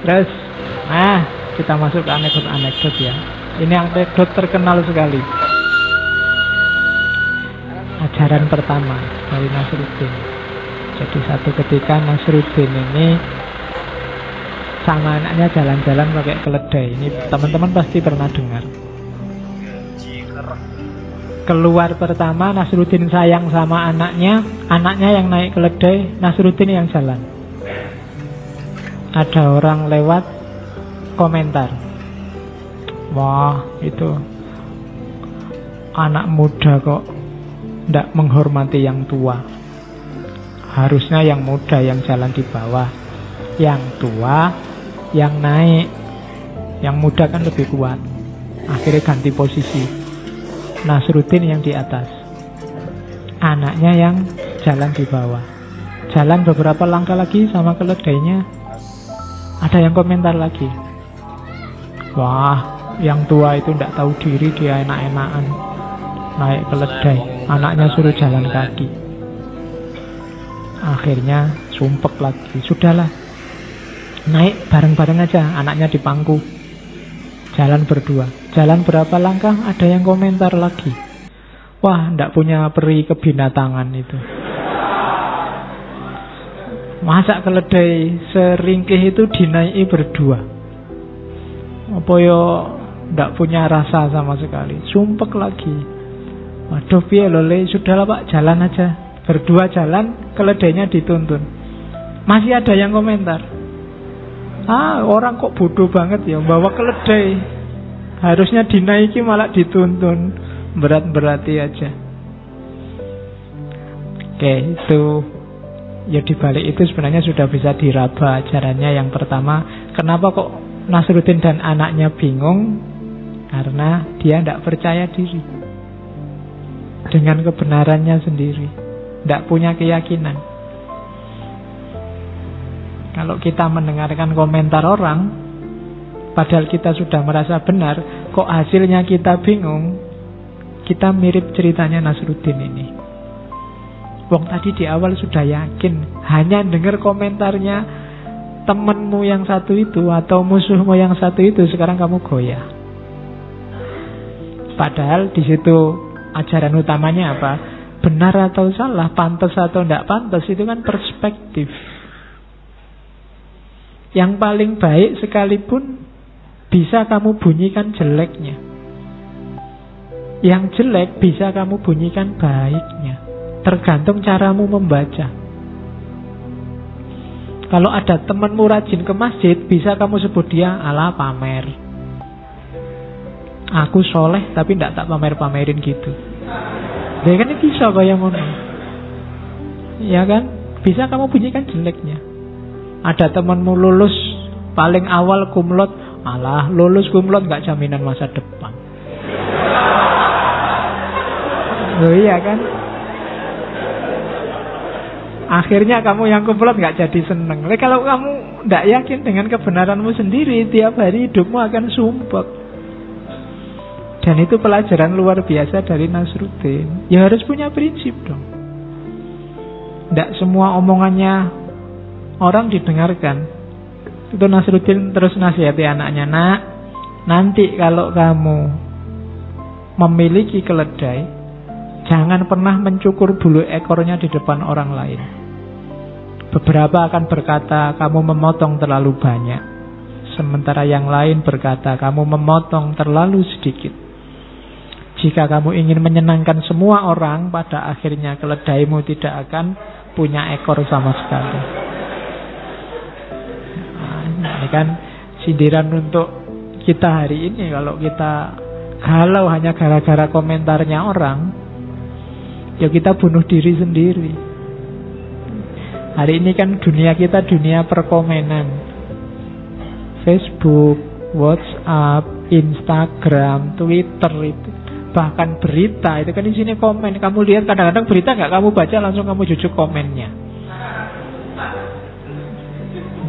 Terus, kita masuk ke anekdot ya. Ini anekdot terkenal sekali. Ajaran pertama dari Nasruddin. Jadi satu ketika Nasruddin ini sama anaknya jalan-jalan pakai keledai. Ini teman-teman pasti pernah dengar. Keluar pertama, Nasruddin sayang sama anaknya yang naik keledai, Nasruddin yang jalan. Ada orang lewat komentar, wah itu anak muda kok tidak menghormati yang tua. Harusnya yang muda yang jalan di bawah, yang tua yang naik. Yang muda kan lebih kuat. Akhirnya ganti posisi, Nasruddin yang di atas, anaknya yang jalan di bawah. Jalan beberapa langkah lagi sama keledainya, ada yang komentar lagi, wah yang tua itu tidak tahu diri, dia enak-enakan naik keledai, anaknya suruh jalan kaki. Akhirnya sumpek lagi, sudahlah naik bareng-bareng aja, anaknya di pangku, jalan berdua. Jalan berapa langkah ada yang komentar lagi, wah ndak punya peri kebinatangan itu. Masa keledai seringkih itu dinaiki berdua? Apa yo ndak punya rasa sama sekali. Sumpek lagi. Waduh piye lho Le, sudahlah Pak, jalan aja. Berdua jalan, keledainya dituntun. Masih ada yang komentar, orang kok bodoh banget ya bawa keledai, harusnya dinaiki malah dituntun, berat-berati aja. Oke, itu ya dibalik itu sebenarnya sudah bisa diraba ajarannya. Yang pertama, kenapa kok Nasruddin dan anaknya bingung? Karena dia tidak percaya diri dengan kebenarannya sendiri, tidak punya keyakinan. Kalau kita mendengarkan komentar orang, padahal kita sudah merasa benar, kok hasilnya kita bingung, kita mirip ceritanya Nasruddin ini. Wong tadi di awal sudah yakin, hanya dengar komentarnya temenmu yang satu itu atau musuhmu yang satu itu, sekarang kamu goyah. Padahal di situ ajaran utamanya apa? Benar atau salah, pantas atau tidak pantas, itu kan perspektif. Yang paling baik sekalipun bisa kamu bunyikan jeleknya. Yang jelek bisa kamu bunyikan baiknya. Tergantung caramu membaca. Kalau ada temanmu rajin ke masjid, bisa kamu sebut dia ala pamer. Aku soleh tapi tidak tak pamer-pamerin gitu. Ya kan bisa kayak ngono. Ya kan? Bisa kamu bunyikan jeleknya. Ada temanmu lulus paling awal kumlot, alah lulus kumlot gak jaminan masa depan. Oh iya kan? Akhirnya kamu yang kumlot gak jadi seneng. Kalau kamu gak yakin dengan kebenaranmu sendiri, tiap hari hidupmu akan sumpek. Dan itu pelajaran luar biasa dari Nasruddin. Ya harus punya prinsip dong. Tidak semua omongannya orang didengarkan. Itu Nasruddin terus nasihati anaknya, nak, nanti kalau kamu memiliki keledai, jangan pernah mencukur bulu ekornya di depan orang lain. Beberapa akan berkata kamu memotong terlalu banyak, sementara yang lain berkata kamu memotong terlalu sedikit. Jika kamu ingin menyenangkan semua orang, pada akhirnya keledaimu tidak akan punya ekor sama sekali. Nah, ini kan sindiran untuk kita hari ini. Kalau kita galau hanya gara-gara komentarnya orang, ya kita bunuh diri sendiri. Hari ini kan dunia kita dunia perkomenan. Facebook, WhatsApp, Instagram, Twitter itu, bahkan berita itu kan isinya komen. Kamu lihat kadang-kadang berita nggak kamu baca, langsung kamu jujuk komennya,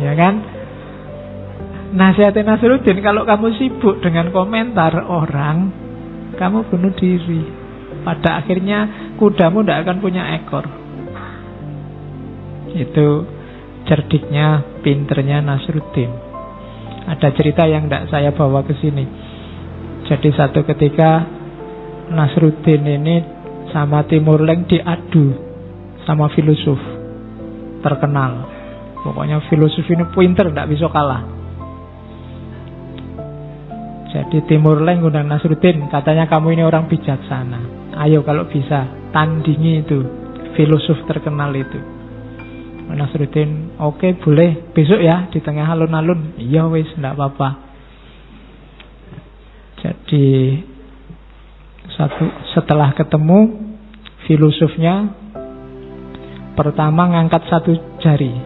ya kan? Nasihatin Nasruddin, kalau kamu sibuk dengan komentar orang, kamu bunuh diri. Pada akhirnya kudamu tidak akan punya ekor. Itu cerdiknya, pinternya Nasruddin. Ada cerita yang tidak saya bawa ke sini. Jadi satu ketika Nasruddin ini sama Timur Leng diadu sama filosof terkenal. Pokoknya filosof ini pinter, tidak bisa kalah. Jadi Timur Leng undang Nasruddin, katanya kamu ini orang bijaksana. Ayo kalau bisa tandingi itu filosof terkenal itu. Nasruddin, oke, boleh besok ya di tengah alun-alun. Iya wis, tidak apa-apa. Jadi setelah ketemu, filosofnya pertama ngangkat satu jari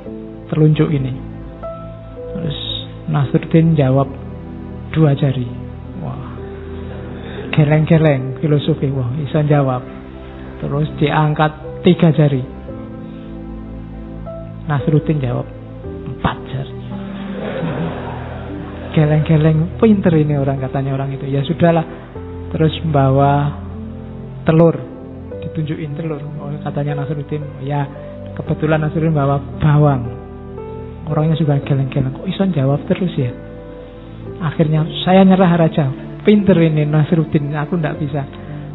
telunjuk ini. Terus Nasruddin jawab 2 jari. Wah, geleng-geleng filosofi. Wah, bisa jawab. Terus diangkat 3 jari. Nasruddin jawab 4 jari. Geleng-geleng, pinter ini orang, katanya orang itu. Ya sudahlah. Terus membawa telur, ditunjukin telur. Oh, katanya Nasruddin, ya kebetulan Nasruddin bawa bawang. Orangnya juga geleng-geleng. Kok bisa jawab terus ya? Akhirnya saya nyerah raja. Pinter ini Nasruddin, aku tidak bisa.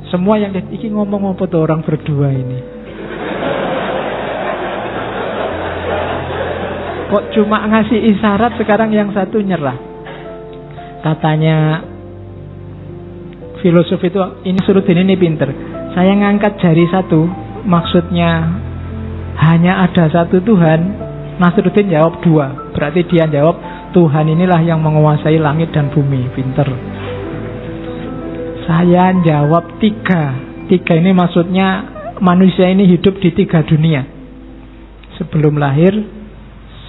Semua yang iki ngomong apa tuh orang berdua ini? Kok cuma ngasih isyarat, sekarang yang satu nyerah. Katanya filosof itu, ini Nasruddin ini pinter. Saya ngangkat jari satu, maksudnya hanya ada satu Tuhan. Nasruddin jawab 2. Berarti dia jawab Tuhan inilah yang menguasai langit dan bumi. Pinter. Saya jawab 3. 3 ini maksudnya manusia ini hidup di 3 dunia. Sebelum lahir,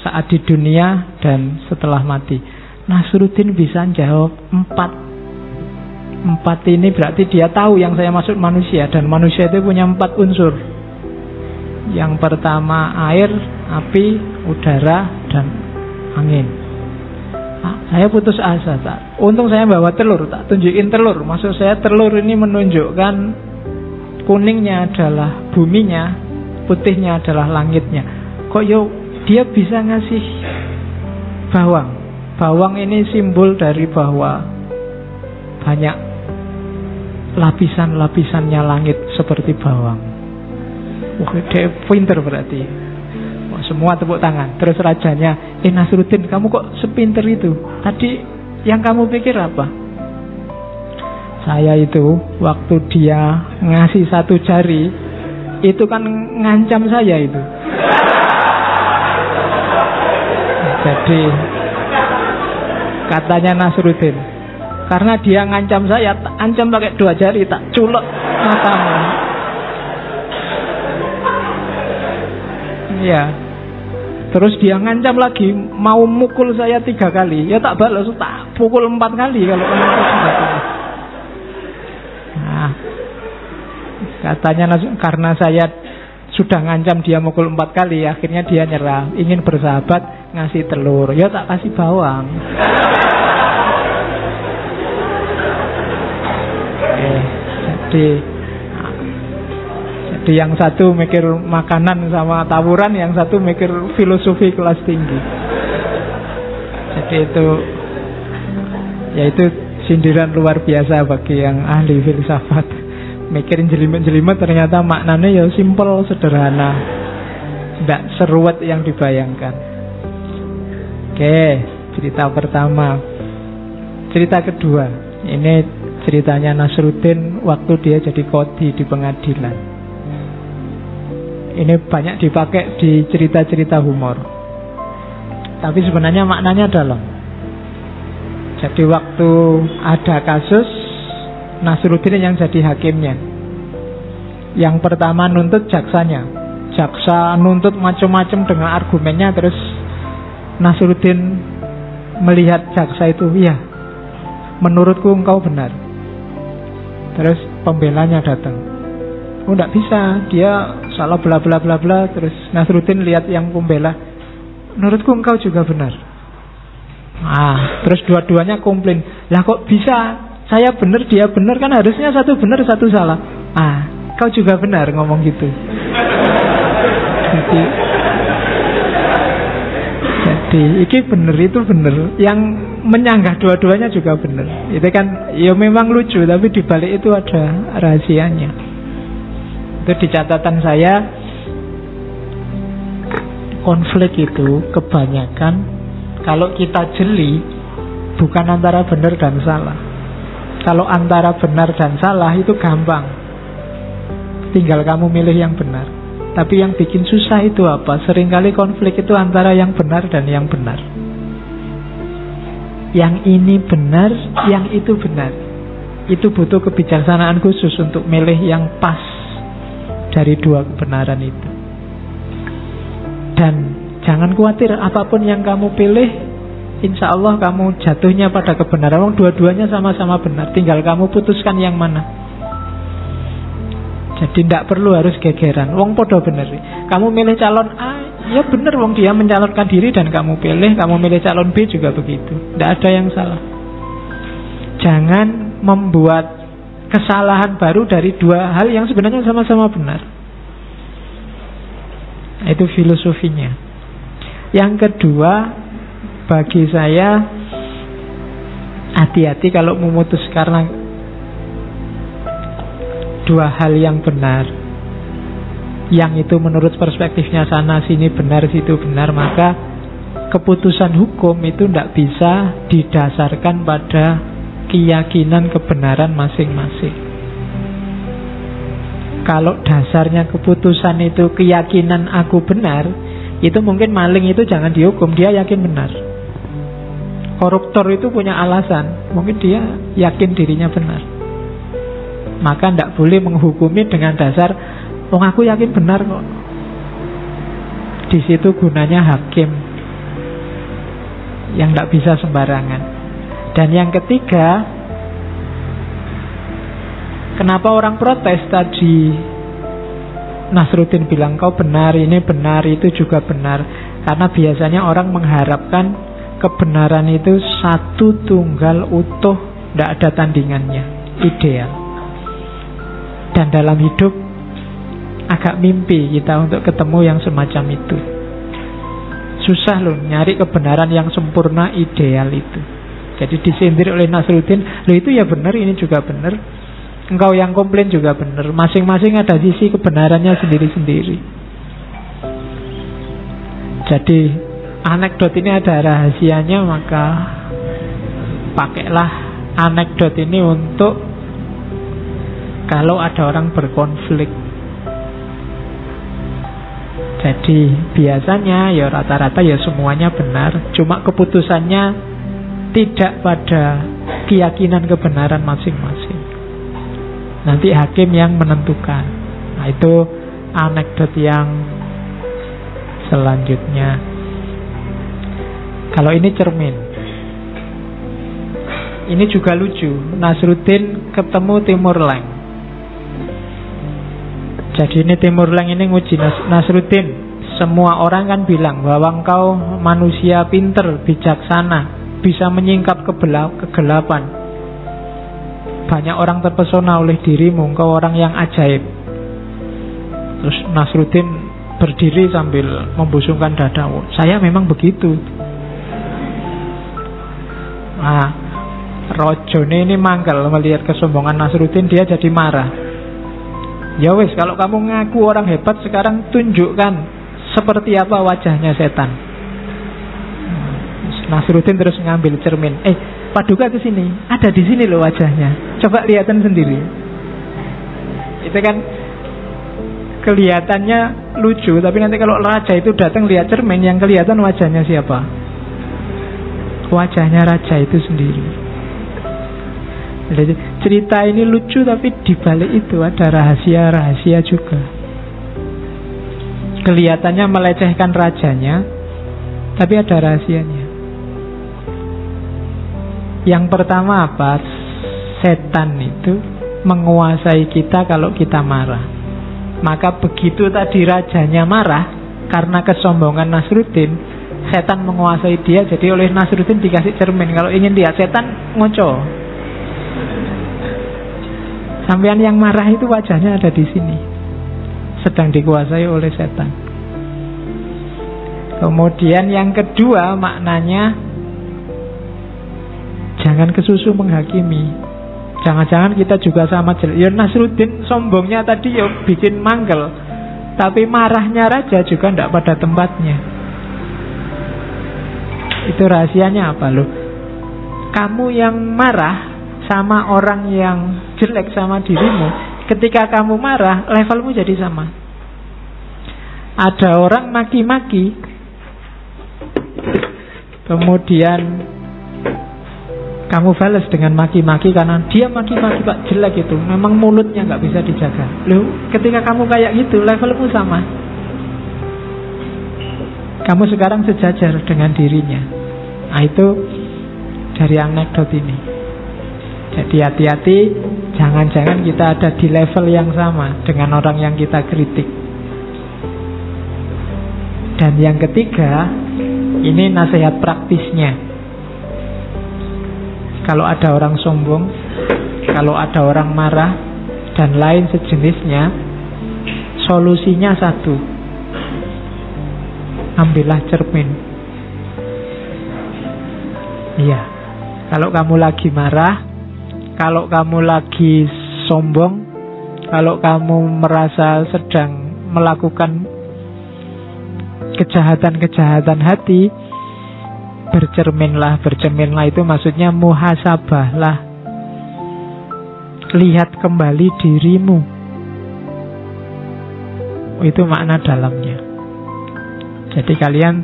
saat di dunia, dan setelah mati. Nasruddin bisa jawab 4. 4 ini berarti dia tahu yang saya maksud manusia. Dan manusia itu punya 4 unsur. Yang pertama air, api, udara, dan angin. Saya putus asa. Untung saya bawa telur, tak tunjukin telur. Maksud saya telur ini menunjukkan kuningnya adalah buminya, putihnya adalah langitnya. Kok dia bisa ngasih bawang. Bawang ini simbol dari bahwa banyak lapisan-lapisannya langit seperti bawang. Wah, dia pinter berarti. Wah, semua tepuk tangan. Terus rajanya, Nasruddin, kamu kok sepinter itu? Tadi yang kamu pikir apa? Saya itu waktu dia ngasih 1 jari, itu kan ngancam saya itu. Jadi katanya Nasruddin, karena dia ngancam saya, ancam pakai 2 jari, tak culek matamu. Iya. Terus dia ngancam lagi, mau mukul saya 3 kali. Ya tak balas, tak pukul 4 kali kalau nah, katanya karena saya sudah ngancam dia mukul 4 kali, akhirnya dia nyerah, ingin bersahabat, ngasih telur. Ya tak kasih bawang. Jadi yang satu mikir makanan sama tawuran, yang satu mikir filosofi kelas tinggi. Jadi itu sindiran luar biasa bagi yang ahli filsafat. Mikirin jelimet-jelimet, ternyata maknanya ya simpel, sederhana, tidak seruat yang dibayangkan. Oke, cerita pertama. Cerita kedua, ini ceritanya Nasruddin waktu dia jadi qadhi di pengadilan. Ini banyak dipakai di cerita-cerita humor, tapi sebenarnya maknanya dalam. Jadi waktu ada kasus, Nasruddin yang jadi hakimnya. Yang pertama nuntut jaksanya. Jaksa nuntut macam-macam dengan argumennya. Terus Nasruddin melihat jaksa itu, iya, menurutku engkau benar. Terus pembelanya datang, oh tidak bisa, dia salah bla bla bla bla. Terus Nasruddin lihat yang pembela, menurutku engkau juga benar. Terus dua-duanya komplain, lah kok bisa saya benar dia benar, kan harusnya satu benar satu salah. Kau juga benar ngomong gitu. Jadi Jadi iki bener itu bener, yang menyanggah dua-duanya juga bener. Itu kan ya memang lucu, tapi dibalik itu ada rahasianya. Itu di catatan saya, konflik itu kebanyakan kalau kita jeli bukan antara benar dan salah. Kalau antara benar dan salah itu gampang, tinggal kamu milih yang benar. Tapi yang bikin susah itu apa? Seringkali konflik itu antara yang benar dan yang benar. Yang ini benar, yang itu benar. Itu butuh kebijaksanaan khusus untuk milih yang pas dari dua kebenaran itu. Dan jangan khawatir, apapun yang kamu pilih, insya Allah kamu jatuhnya pada kebenaran. Dua-duanya sama-sama benar, tinggal kamu putuskan yang mana. Jadi tidak perlu harus gegeran. Wong podo bener. Kamu milih calon A, ya bener wong dia mencalonkan diri dan kamu pilih. Kamu milih calon B juga begitu. Tidak ada yang salah. Jangan membuat kesalahan baru dari dua hal yang sebenarnya sama-sama benar. Itu filosofinya. Yang kedua, bagi saya, hati-hati kalau memutus karena dua hal yang benar, yang itu menurut perspektifnya sana sini benar, situ benar, maka keputusan hukum itu tidak bisa didasarkan pada keyakinan kebenaran masing-masing. Kalau dasarnya keputusan itu keyakinan aku benar, itu mungkin maling itu jangan dihukum, dia yakin benar. Koruptor itu punya alasan, mungkin dia yakin dirinya benar. Maka tidak boleh menghukumi dengan dasar wong aku yakin benar kok. Di situ gunanya hakim yang tidak bisa sembarangan. Dan yang ketiga, kenapa orang protes tadi? Nasruddin bilang kau benar, ini benar, itu juga benar. Karena biasanya orang mengharapkan kebenaran itu satu tunggal utuh, tidak ada tandingannya, ideal. Dan dalam hidup agak mimpi kita untuk ketemu yang semacam itu. Susah loh nyari kebenaran yang sempurna ideal itu. Jadi disindir oleh Nasruddin, loh itu ya benar, ini juga benar. Engkau yang komplain juga benar. Masing-masing ada sisi kebenarannya sendiri-sendiri. Jadi anekdot ini ada rahasianya, maka pakailah anekdot ini untuk kalau ada orang berkonflik. Jadi biasanya ya rata-rata ya semuanya benar, cuma keputusannya tidak pada keyakinan kebenaran masing-masing. Nanti hakim yang menentukan. Nah itu anekdot yang selanjutnya. Kalau ini cermin. Ini juga lucu. Nasruddin ketemu Timur Leng. Jadi ini Timur Leng ini nguji Nasruddin. Semua orang kan bilang bahwa engkau manusia pinter, bijaksana, bisa menyingkap kegelapan. Banyak orang terpesona oleh dirimu, engkau orang yang ajaib. Terus Nasruddin berdiri sambil membusungkan dada. Saya memang begitu. Nah, Rojone ini mangkel melihat kesombongan Nasruddin, dia jadi marah. Ya wes, kalau kamu ngaku orang hebat, sekarang tunjukkan seperti apa wajahnya setan. Nasruddin terus ngambil cermin. Paduka ke sini, ada di sini loh wajahnya. Coba lihatan sendiri. Itu kan kelihatannya lucu, tapi nanti kalau raja itu datang lihat cermin, yang kelihatan wajahnya siapa? Wajahnya raja itu sendiri. Jadi cerita ini lucu, tapi di balik itu ada rahasia-rahasia juga. Kelihatannya melecehkan rajanya, tapi ada rahasianya. Yang pertama apa? Setan itu menguasai kita kalau kita marah. Maka begitu tadi rajanya marah karena kesombongan Nasruddin, setan menguasai dia. Jadi oleh Nasruddin dikasih cermin. Kalau ingin lihat setan, ngoco. Sampean yang marah itu wajahnya ada di sini, sedang dikuasai oleh setan. Kemudian yang kedua maknanya, jangan kesusu menghakimi. Jangan-jangan kita juga sama jelek. Ya Nasruddin sombongnya tadi ya bikin manggel, tapi marahnya raja juga tidak pada tempatnya. Itu rahasianya apa loh? Kamu yang marah sama orang yang jelek sama dirimu, ketika kamu marah levelmu jadi sama. Ada orang maki-maki, kemudian kamu balas dengan maki-maki karena dia maki-maki Pak, jelek itu, memang mulutnya nggak bisa dijaga. Loh, ketika kamu kayak gitu levelmu sama. Kamu sekarang sejajar dengan dirinya. Nah itu dari anekdot ini. Jadi hati-hati, jangan-jangan kita ada di level yang sama dengan orang yang kita kritik. Dan yang ketiga, ini nasihat praktisnya. Kalau ada orang sombong, kalau ada orang marah, dan lain sejenisnya, solusinya satu. Ambillah cermin. Iya, kalau kamu lagi marah, kalau kamu lagi sombong, kalau kamu merasa sedang melakukan kejahatan-kejahatan hati, bercerminlah. Bercerminlah itu maksudnya muhasabahlah. Lihat kembali dirimu. Itu makna dalamnya. Jadi kalian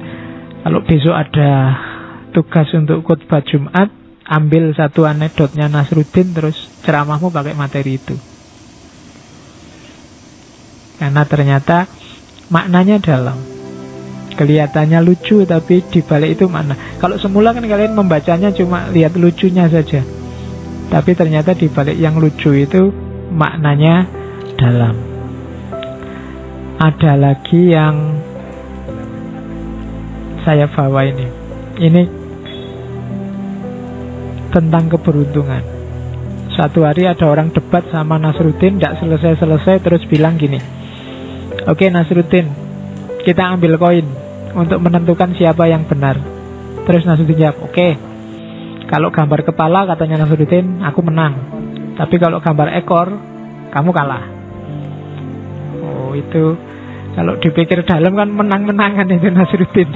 kalau besok ada tugas untuk khutbah Jumat, ambil satu anekdotnya Nasruddin, terus ceramahmu pakai materi itu. Karena ternyata maknanya dalam. Kelihatannya lucu, tapi dibalik itu makna. Kalau semula kan kalian membacanya cuma lihat lucunya saja, tapi ternyata dibalik yang lucu itu maknanya dalam. Ada lagi yang saya bawa ini. Ini tentang keberuntungan. Suatu hari ada orang debat sama Nasruddin, tidak selesai-selesai, terus bilang gini, oke Nasruddin, kita ambil koin untuk menentukan siapa yang benar. Terus Nasruddin jawab, oke, kalau gambar kepala katanya Nasruddin, aku menang. Tapi kalau gambar ekor, kamu kalah. Oh itu, kalau dipikir dalam kan menang-menangan itu Nasruddin.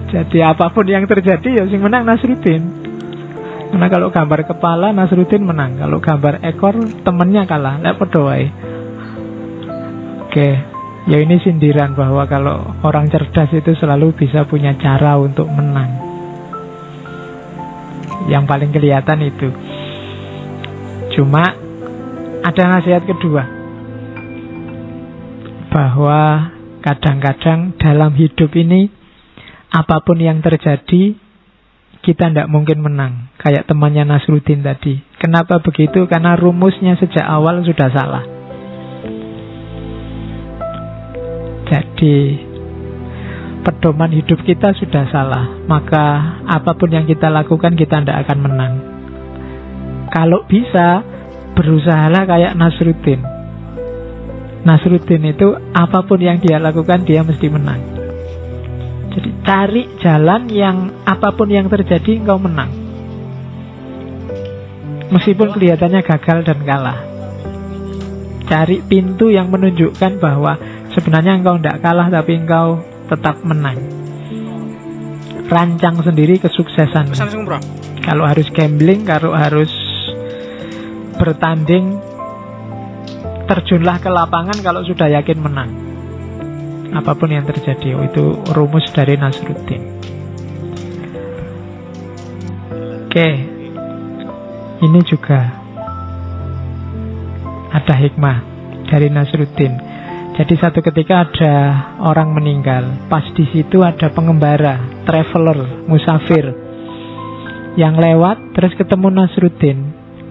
Jadi apapun yang terjadi ya sing menang Nasruddin. Karena kalau gambar kepala Nasruddin menang, kalau gambar ekor temennya kalah. Nggak pedowai. Oke. Ya ini sindiran bahwa kalau orang cerdas itu selalu bisa punya cara untuk menang. Yang paling kelihatan itu. Cuma ada nasihat kedua, bahwa kadang-kadang dalam hidup ini apapun yang terjadi kita tidak mungkin menang. Kayak temannya Nasruddin tadi. Kenapa begitu? Karena rumusnya sejak awal sudah salah. Jadi pedoman hidup kita sudah salah, maka apapun yang kita lakukan kita tidak akan menang. Kalau bisa, berusahalah kayak Nasruddin. Nasruddin itu apapun yang dia lakukan dia mesti menang. Jadi cari jalan yang apapun yang terjadi engkau menang, meskipun kelihatannya gagal dan kalah. Cari pintu yang menunjukkan bahwa sebenarnya engkau tidak kalah, tapi engkau tetap menang. Rancang sendiri kesuksesan. Kalau harus gambling, kalau harus bertanding, terjunlah ke lapangan kalau sudah yakin menang. Apapun yang terjadi, itu rumus dari Nasruddin. Oke, ini juga ada hikmah dari Nasruddin. Jadi satu ketika ada orang meninggal, pas di situ ada pengembara, traveler, musafir yang lewat, terus ketemu Nasruddin.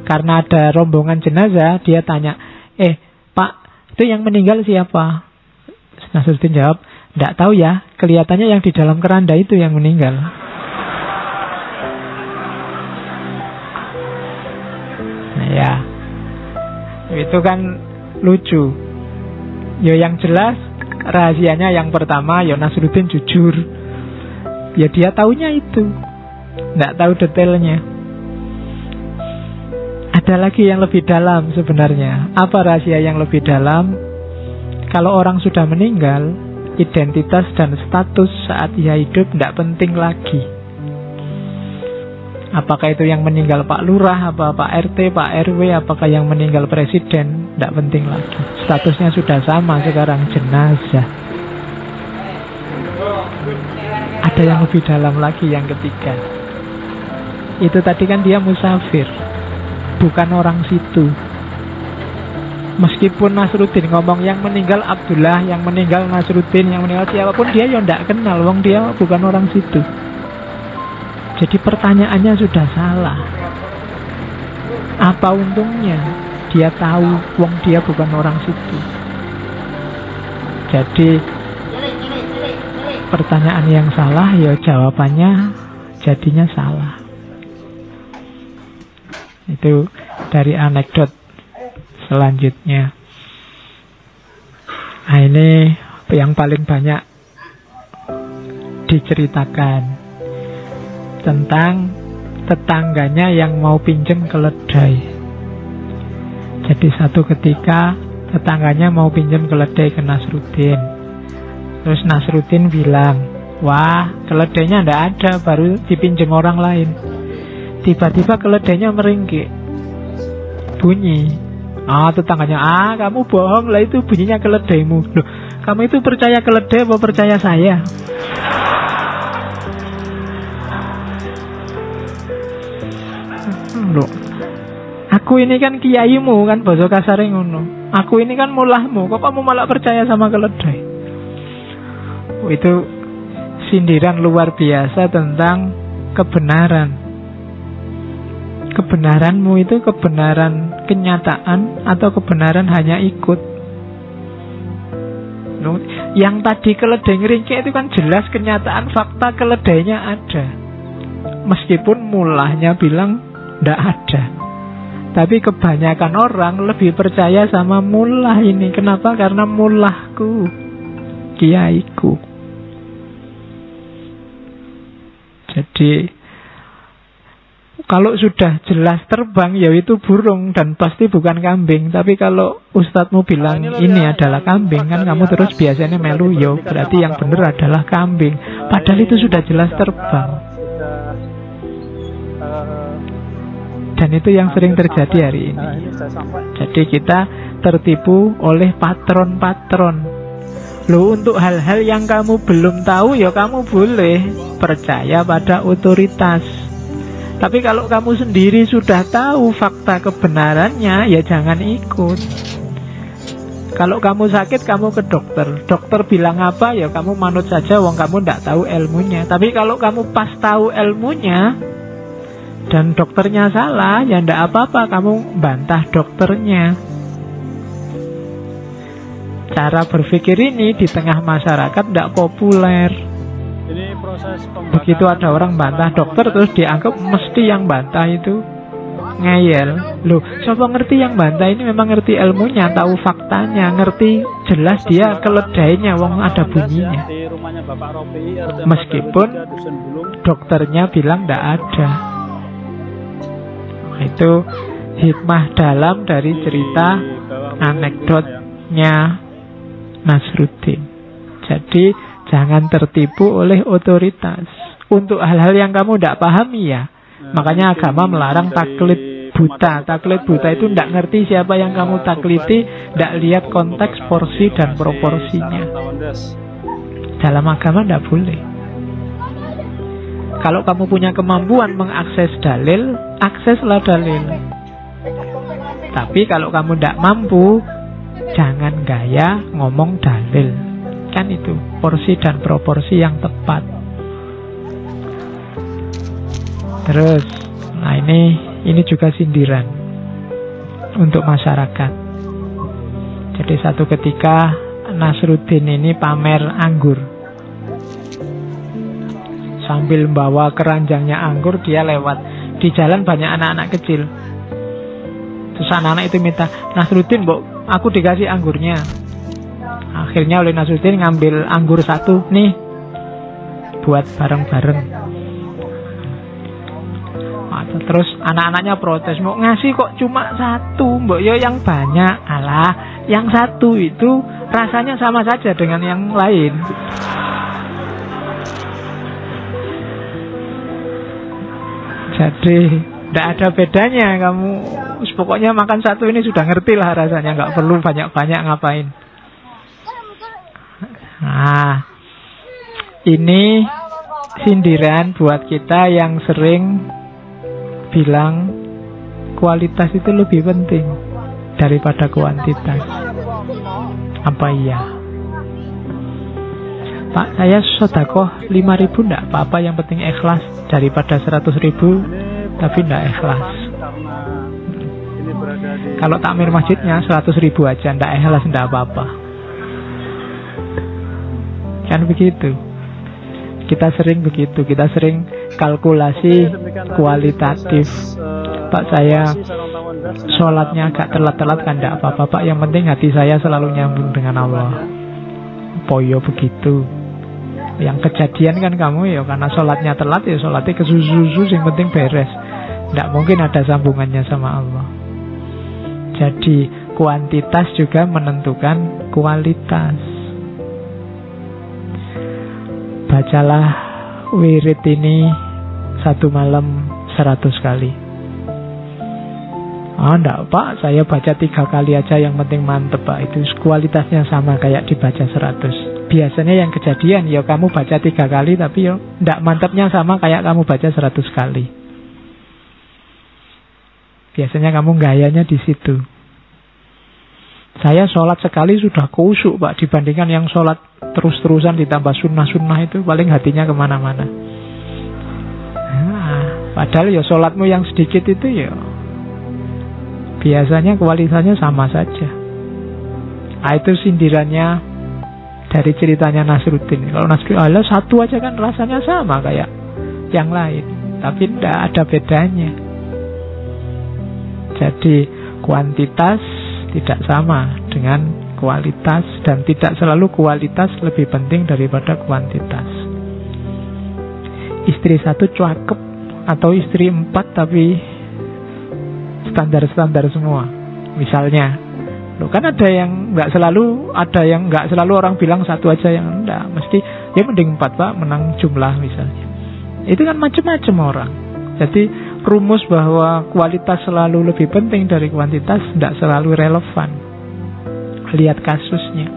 Karena ada rombongan jenazah, dia tanya, Pak, itu yang meninggal siapa? Nasruddin jawab, tidak tahu ya, kelihatannya yang di dalam keranda itu yang meninggal. Nah ya, itu kan lucu. Ya yang jelas rahasianya yang pertama, ya Nasruddin jujur. Ya dia taunya itu, nggak tahu detailnya. Ada lagi yang lebih dalam sebenarnya. Apa rahasia yang lebih dalam? Kalau orang sudah meninggal, identitas dan status saat ia hidup tidak penting lagi. Apakah itu yang meninggal Pak Lurah, apa Pak RT, Pak RW, apakah yang meninggal Presiden, tidak penting lagi. Statusnya sudah sama sekarang, jenazah. Ada yang lebih dalam lagi, yang ketiga. Itu tadi kan dia musafir, bukan orang situ. Meskipun Nasruddin ngomong yang meninggal Abdullah, yang meninggal Nasruddin, yang meninggal siapapun, dia ya tidak kenal, wong dia bukan orang situ. Jadi pertanyaannya sudah salah. Apa untungnya dia tahu wong dia bukan orang situ? Jadi pertanyaan yang salah, ya jawabannya jadinya salah. Itu dari anekdot selanjutnya. Nah, ini yang paling banyak diceritakan tentang tetangganya yang mau pinjem keledai. Jadi satu ketika tetangganya mau pinjem keledai ke Nasruddin. Terus Nasruddin bilang, wah keledainya ndak ada, baru dipinjem orang lain. Tiba-tiba keledainya meringkik, bunyi. Tetangganya, kamu bohong lah, itu bunyinya keledaimu. Loh, kamu itu percaya keledai apa percaya saya? Loh, aku ini kan kiaimu kan, bahasa kasarnya ngono. Aku ini kan mulahmu, kok kamu malah percaya sama keledai? Itu sindiran luar biasa tentang kebenaran. Kebenaranmu itu kebenaran kenyataan atau kebenaran hanya ikut? Loh, yang tadi keledai ngeringkik itu kan jelas kenyataan, fakta keledainya ada. Meskipun mulahnya bilang ndak ada. Tapi kebanyakan orang lebih percaya sama mullah ini. Kenapa? Karena mullahku, kiaiku. Jadi kalau sudah jelas terbang, ya itu burung dan pasti bukan kambing. Tapi kalau ustadzmu bilang ini adalah kambing, kan kamu terus biasanya melu, yo berarti yang benar adalah kambing. Padahal itu sudah jelas terbang. Dan itu yang sering terjadi hari ini. Jadi kita tertipu oleh patron-patron. Loh, untuk hal-hal yang kamu belum tahu, ya kamu boleh percaya pada otoritas. Tapi kalau kamu sendiri sudah tahu fakta kebenarannya, ya jangan ikut. Kalau kamu sakit, kamu ke dokter. Dokter bilang apa, ya kamu manut saja, wong kamu tidak tahu ilmunya. Tapi kalau kamu pas tahu ilmunya dan dokternya salah, ya ndak apa-apa, kamu bantah dokternya. Cara berpikir ini di tengah masyarakat ndak populer. Ini proses begitu ada orang bantah dokter, terus dianggap mesti yang bantah itu ngeyel. Loh, siapa ngerti yang bantah ini memang ngerti ilmunya, tahu faktanya, ngerti jelas dia keledainya, wong ada bunyinya. Meskipun dokternya bilang ndak ada. Itu hikmah dalam dari cerita anekdotnya Nasruddin. Jadi jangan tertipu oleh otoritas. Untuk hal-hal yang kamu tidak pahami ya. Makanya agama melarang taklid buta. Taklid buta itu tidak ngerti siapa yang kamu takliti, tidak lihat konteks, porsi dan proporsinya. Dalam agama tidak boleh. Kalau kamu punya kemampuan mengakses dalil, akseslah dalil. Tapi kalau kamu tidak mampu, jangan gaya ngomong dalil. Kan itu porsi dan proporsi yang tepat. Terus, nah ini juga sindiran untuk masyarakat. Jadi satu ketika Nasruddin ini pamer anggur. Sambil membawa keranjangnya anggur, dia lewat. Di jalan banyak anak-anak kecil. Terus anak-anak itu minta, Nasruddin, aku dikasih anggurnya. Akhirnya oleh Nasruddin ngambil anggur 1, nih buat bareng-bareng. Terus anak-anaknya protes, mau ngasih kok cuma 1, mbok yo yang banyak. Alah, yang 1 itu rasanya sama saja dengan yang lain. Jadi tidak ada bedanya. Kamu pokoknya makan 1 ini sudah ngerti lah rasanya, nggak perlu banyak-banyak ngapain. Nah, ini sindiran buat kita yang sering bilang kualitas itu lebih penting daripada kuantitas. Apa iya? Pak, saya sedekah 5.000 enggak apa-apa, yang penting ikhlas, daripada 100.000 tapi enggak ikhlas. Kalau takmir masjidnya 100.000 aja, enggak ikhlas enggak apa-apa. Kan begitu. Kita sering begitu, kita sering kalkulasi kualitatif. Pak, saya sholatnya agak telat-telat kan enggak apa-apa Pak, yang penting hati saya selalu nyambung dengan Allah. Poyo begitu. Yang kejadian kan kamu ya karena sholatnya telat, ya sholatnya kesusu-susu, yang penting beres. Enggak mungkin ada sambungannya sama Allah. Jadi kuantitas juga menentukan kualitas. Bacalah wirid ini 1 malam 100 kali. Enggak Pak, saya baca 3 kali aja, yang penting mantep Pak. Itu kualitasnya sama kayak dibaca 100. Biasanya yang kejadian ya kamu baca 3 kali, tapi ya enggak mantepnya sama kayak kamu baca 100 kali. Biasanya kamu gayanya di situ. Saya sholat sekali sudah khusyuk Pak, dibandingkan yang sholat terus-terusan ditambah sunnah-sunnah itu paling hatinya kemana-mana. Nah, padahal ya sholatmu yang sedikit itu ya biasanya kualitasnya sama saja. Nah, itu sindirannya dari ceritanya Nasruddin. Kalau Nasruddin, alah 1 aja kan rasanya sama kayak yang lain, tapi tidak ada bedanya. Jadi kuantitas tidak sama dengan kualitas, dan tidak selalu kualitas lebih penting daripada kuantitas. Istri 1 cakep atau istri 4 tapi standar-standar semua. Misalnya, loh kan ada yang nggak selalu orang bilang 1 aja yang enggak, mesti ya mending 4 Pak, menang jumlah misalnya. Itu kan macam-macam orang. Jadi rumus bahwa kualitas selalu lebih penting dari kuantitas tidak selalu relevan. Lihat kasusnya.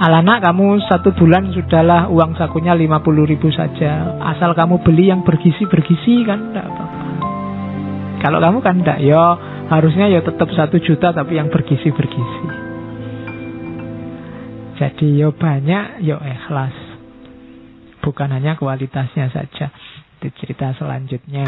Alanak, kamu 1 bulan sudahlah uang sakunya 50.000 saja. Asal kamu beli yang bergizi-bergizi kan tidak apa-apa. Kalau kamu kan tidak, ya harusnya ya tetap 1 juta tapi yang bergizi-bergizi. Jadi ya banyak, ya ikhlas. Bukan hanya kualitasnya saja. Itu cerita selanjutnya.